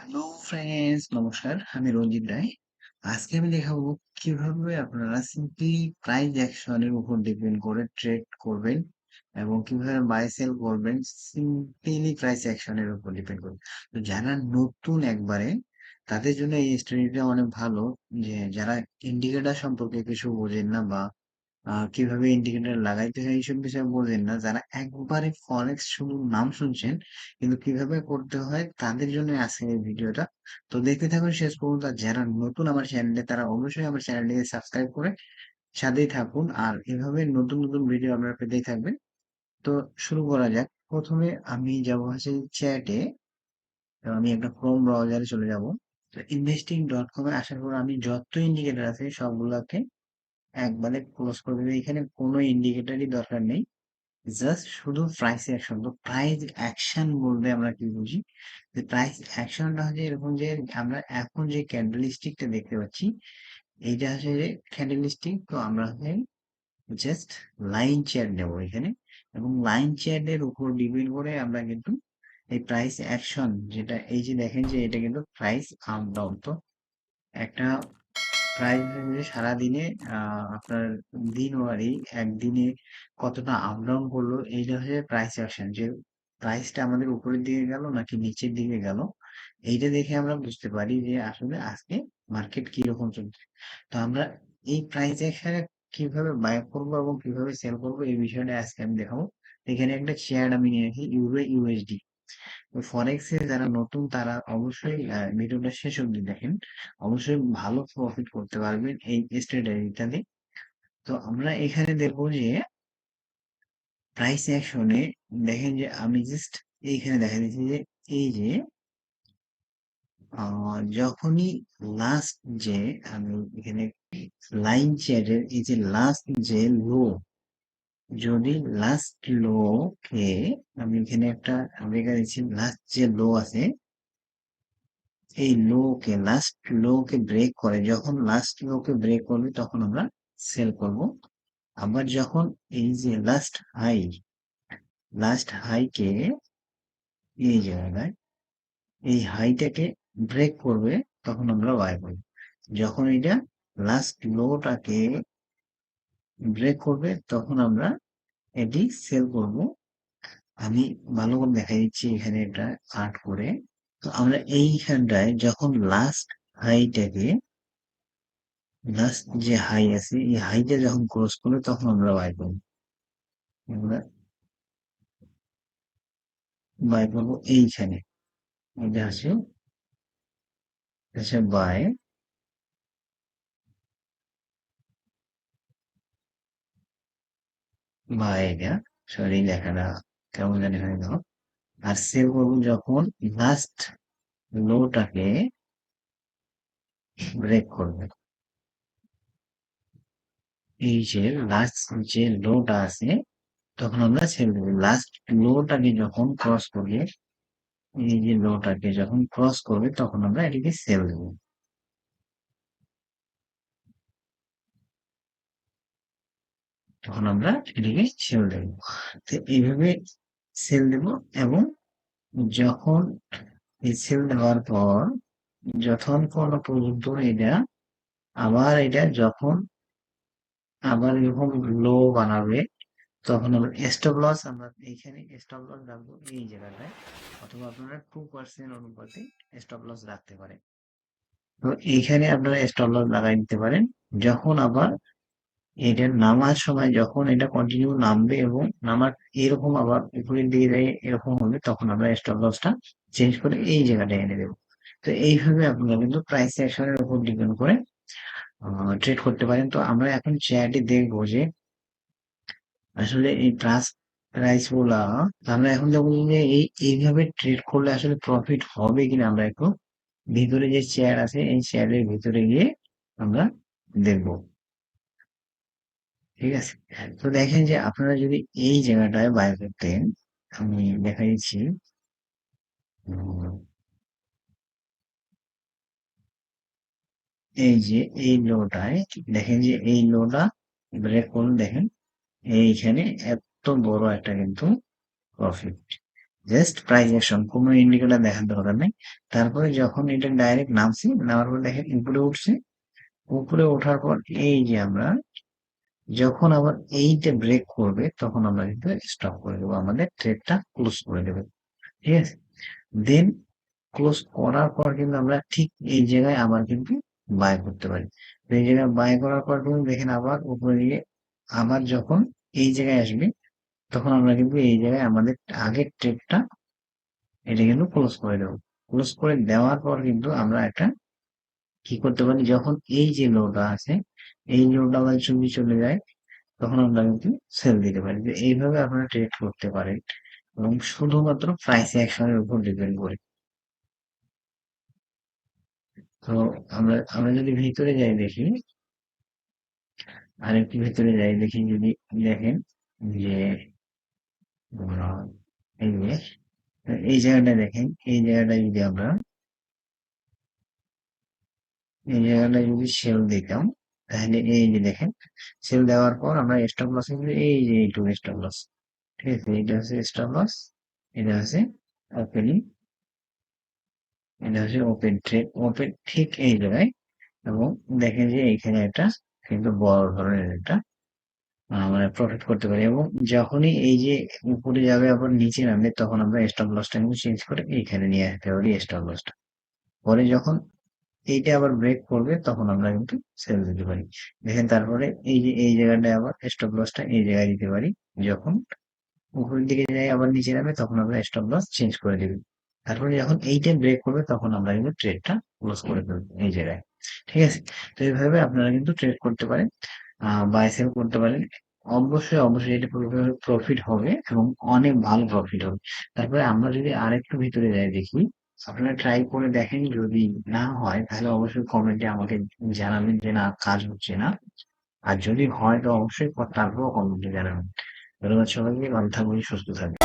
Hello friends, নমস্কার। আমি রঞ্জিত রায়। আজকে আমি দেখাবো কিভাবে আপনারা সিম্পলি প্রাইস অ্যাকশনের উপর ডিপেন্ড করে ট্রেড করবেন এবং কিভাবে বাই সেল করবেন সিম্পলি প্রাইস অ্যাকশনের উপর ডিপেন্ড করে। তো যারা নতুন একবারে তাদের জন্য এই স্টোরিটা অনেক ভালো, যে যারা ইন্ডিকেটর সম্পর্কে কিছু বোঝেন না বা কিভাবে ইন্ডিকেটর লাগাইতে হয় এইসব বিষয়ে বোঝেন না, যারা একবারে ফরেক্স শুধু নাম শুনছেন কিন্তু কিভাবে করতে হয় তাদের জন্য আজকের এই ভিডিওটা। তো দেখতে থাকুন শেষ পর্যন্ত। আর যারা নতুন আমার চ্যানেলে তারা অবশ্যই আমার চ্যানেলটিকে সাবস্ক্রাইব করে সাথেই থাকুন, আর এভাবে নতুন নতুন ভিডিও আপনারা পেতেই থাকবেন। তো শুরু করা যাক। প্রথমে আমি যাব হচ্ছে চ্যাটে। তো আমি একটা ক্রোম ব্রাউজারে চলে যাব। তো investing.com এ আসার পর আমি যত ইন্ডিকেটর আছে সবগুলোকে একবারে ক্লোজ করে দেবে। এখানে কোনো ইন্ডিকেটরই দরকার নেই, জাস্ট শুধু প্রাইস অ্যাকশন। তো প্রাইস অ্যাকশন বলতে আমরা কি বুঝি? যে প্রাইস অ্যাকশনটা হচ্ছে এরকম, যে আমরা এখন যে ক্যান্ডেল স্টিকটা দেখতে পাচ্ছি, এইটা হচ্ছে যে ক্যান্ডেল স্টিক। তো আমরা হচ্ছে জাস্ট লাইন চার্ট নেবো এখানে, এবং লাইন চার্টের উপর ডিপেন্ড করে আমরা কিন্তু এই প্রাইস অ্যাকশন, যেটা এই যে দেখেন যে এটা কিন্তু প্রাইস আপ ডাউন। তো একটা প্রাইস যে সারাদিনে আপনার দিন ওয়ারি একদিনে কতটা আপ ডাউন করলো, এইটা হচ্ছে প্রাইস অ্যাকশন। যে প্রাইসটা আমাদের উপরের দিকে গেল নাকি নিচের দিকে গেল, এইটা দেখে আমরা বুঝতে পারি যে আসলে আজকে মার্কেট কিরকম চলছে। তো আমরা এই প্রাইস অ্যাকশনে কিভাবে বাই করবো এবং কিভাবে সেল করবো এই বিষয়টা আজকে আমি দেখাবো। এখানে একটা শেয়ার আমি নিয়েছি ইউরো ইউএসডি। ফরেক্সে যারা নতুন তারা অবশ্যই ভিডিওটা শেষ অবধি দেখেন, অবশ্যই ভালো প্রফিট করতে পারবেন এই স্ট্র্যাটেজিটাতে। তো আমরা এখানে দেখবো যে প্রাইস অ্যাকশনে দেখেন যে আমি জাস্ট এইখানে দেখা দিচ্ছি যে এই যে যখনই লাস্ট যে আমি এখানে লাইন চ্যাটের এই যে লাস্ট যে লো, যদি লাস্ট লো কে আমি এখানে একটা রেখা দিচ্ছি, লাস্ট যে লো আছে এই লো কে ব্রেক করে, যখন লাস্ট লো কে ব্রেক করবে তখন আমরা সেল করব। আবার যখন এই যে লাস্ট হাই কে এই জায়গায় এই হাইটাকে ব্রেক করবে তখন আমরা বাই করব। যখন এটা লাস্ট লোটাকে ব্রেক করবে তখন আমরা এটি সেল করব। আমি ভালো করে দেখাই দিচ্ছি এখানে এটা কাট করে। তো আমরা এইখানটায় যখন লাস্ট যে হাই আছে এই হাইটা যখন ক্রস করবে তখন আমরা বাই করবো। আমরা বাই করবো এইখানে, এটা আছে বাই। বাই এটা, সরি লেখাটা কেমন জানি হয়ে গেল। আর সেল করবো যখন লাস্ট লোটাকে ব্রেক করবে। এই যে লাস্ট যে লোটা আছে তখন আমরা সেল দেবো। লাস্ট লোটাকে যখন ক্রস করবে, এই যে লোটাকে যখন ক্রস করবে তখন আমরা এটিকে সেল দেবো। তখন আমরা এটিকে সেল দেবো। তো এইভাবে সেল দেব। এবং যখন এই সেল দেওয়ার পর যতক্ষণ পর্যন্ত এটা আবার এটা যখন আবার এরকম লো বানাবে তখন আমরা স্টপ লস, আমরা এইখানে স্টপ লস রাখবো এই জায়গাটায়, অথবা আপনারা 2% অনুপাতে স্টপ লস রাখতে পারেন। তো এইখানে আপনারা স্টপ লস লাগাই দিতে পারেন। যখন আবার এটা নামার সময় যখন এটা কন্টিনিউ নামবে এবং নামার এরকম আবার উপরের দিকে যায় এরকম হবে, তখন আমরা স্টপ লসটা চেঞ্জ করে এই জায়গাটায় এনে দেবো। তো এইভাবে আপনারা কিন্তু প্রাইস অ্যাকশনের উপর ডিপেন্ড করে ট্রেড করতে পারেন। তো আমরা এখন চ্যাটে দেখবো যে আসলে এই প্রাইস গুলা আমরা এখন দেখবো যে এইভাবে ট্রেড করলে আসলে প্রফিট হবে কিনা। আমরা একটু ভিতরে যে শেয়ার আছে এই শেয়ারের ভিতরে গিয়ে আমরা দেখবো। ঠিক আছে। তো দেখেন যে আপনারা যদি এই জায়গাটায় বাই করতেন, আমি দেখা দিচ্ছি। উম, এই যে এই লোটায় দেখেন যে এই লোটা ব্রেক করুন, দেখেন এইখানে এত বড় একটা কিন্তু প্রফিট। জাস্ট প্রাইস অ্যাকশন, কোনো ইন্ডিকেটর দেখার দরকার নেই। তারপরে যখন এটা ডাইরেক্ট নামছি, নামার পর দেখেন উপরে উঠছে, উপরে ওঠার পর এই যে আমরা যখন আবার এইটা ব্রেক করবে তখন আমরা কিন্তু স্টপ করে দেবো, আমাদের ট্রেডটা ক্লোজ করে দেবো। ঠিক আছে, দেন ক্লোজ করার পর কিন্তু আমরা ঠিক এই জায়গায় আবার কিন্তু বাই করতে পারি। তো এই জায়গায় বাই করার পর কিন্তু দেখেন আবার উপরে গিয়ে আবার যখন এই জায়গায় আসবে তখন আমরা কিন্তু এই জায়গায় আমাদের আগের ট্রেডটা এটা কিন্তু ক্লোজ করে দেবো। ক্লোজ করে দেওয়ার পর কিন্তু আমরা একটা কি করতে পারি, যখন এই যে লোটা আছে এই লোটা আবার যদি চলে যায় তখন আমরা কিন্তু সেল দিতে পারি। তো এইভাবে আপনারা ট্রেড করতে পারেন এবং শুধুমাত্র প্রাইস অ্যাকশনের উপর ডিপেন্ড করে। তো আমরা যদি ভিতরে যাই দেখি, আরেকটু ভিতরে যাই দেখি যদি দেখেন যে এই যে এই জায়গাটা দেখেন, এই জায়গাটা যদি আমরা এই জায়গাটা যদি সেল দিতাম তাহলে এই যে দেখেন সেল দেওয়ার পর আমরা স্টপ লস কিন্তু এই যে এইটুকু স্টপ লস। ঠিক আছে, এটা হচ্ছে স্টপ লস, এটা হচ্ছে ওপেনিং, এটা হচ্ছে ওপেন ট্রেড, ওপেন ঠিক এই জায়গায়। এবং দেখেন যে এখানে একটা কিন্তু বড় ধরনের একটা মানে প্রফিট করতে পারি। এবং যখনই এই যে উপরে যাবে আবার নিচে নামবে তখন আমরা স্টপ লসটা কিন্তু চেঞ্জ করে এইখানে নিয়ে আসতে পারি স্টপ লসটা। পরে যখন এইটা আবার ব্রেক করবে তখন আমরা কিন্তু সেল দিতে পারি। দেখেন তারপরে এই যে এই জায়গাটায় আবার স্টপ লসটা এই জায়গায় দিতে পারি, যখন উপরের দিকে যাই আবার নিচে নামে তখন আমরা স্টপ লস চেঞ্জ করে দিবি। তারপরে যখন এইটা ব্রেক করবে তখন আমরা কিন্তু ট্রেডটা ক্লোজ করে দেবো এই জায়গায়। ঠিক আছে, তো এইভাবে আপনারা কিন্তু ট্রেড করতে পারেন, বাই সেল করতে পারেন। অবশ্যই অবশ্যই এটা প্রফিট হবে এবং অনেক ভালো প্রফিট হবে। তারপরে আমরা যদি আরেকটু ভিতরে যাই দেখি, আপনারা ট্রাই করে দেখেন, যদি না হয় তাহলে অবশ্যই কমেন্টে আমাকে জানাবেন যে না কাজ হচ্ছে না। আর যদি হয় তো অবশ্যই তারপরেও কমেন্টে জানাবেন। ধন্যবাদ সবাইকে, ভালো থাকবেন, সুস্থ থাকবেন।